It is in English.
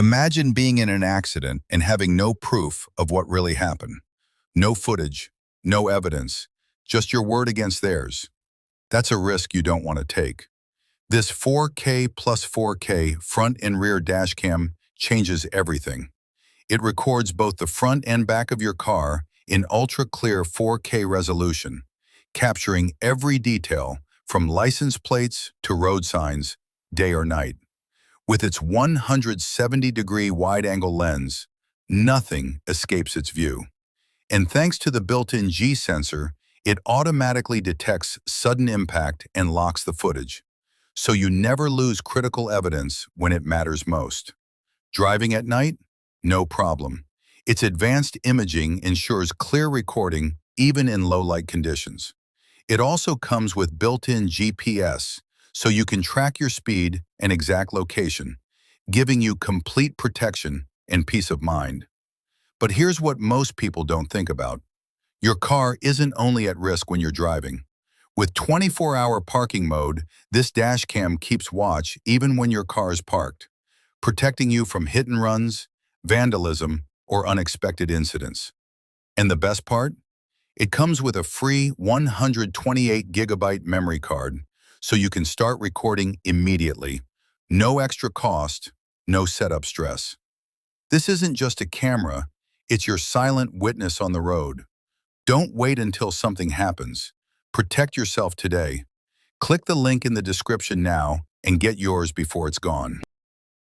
Imagine being in an accident and having no proof of what really happened. No footage, no evidence, just your word against theirs. That's a risk you don't want to take. This 4K plus 4K front and rear dash cam changes everything. It records both the front and back of your car in ultra-clear 4K resolution, capturing every detail from license plates to road signs, day or night. With its 170-degree wide-angle lens, nothing escapes its view. And thanks to the built-in G sensor, it automatically detects sudden impact and locks the footage, so you never lose critical evidence when it matters most. Driving at night? No problem. Its advanced imaging ensures clear recording even in low-light conditions. It also comes with built-in GPS, so you can track your speed and exact location, giving you complete protection and peace of mind. But here's what most people don't think about. Your car isn't only at risk when you're driving. With 24-hour parking mode, this dash cam keeps watch even when your car is parked, protecting you from hit and runs, vandalism, or unexpected incidents. And the best part? It comes with a free 128-gigabyte memory card, so you can start recording immediately. No extra cost, no setup stress. This isn't just a camera, it's your silent witness on the road. Don't wait until something happens. Protect yourself today. Click the link in the description now and get yours before it's gone.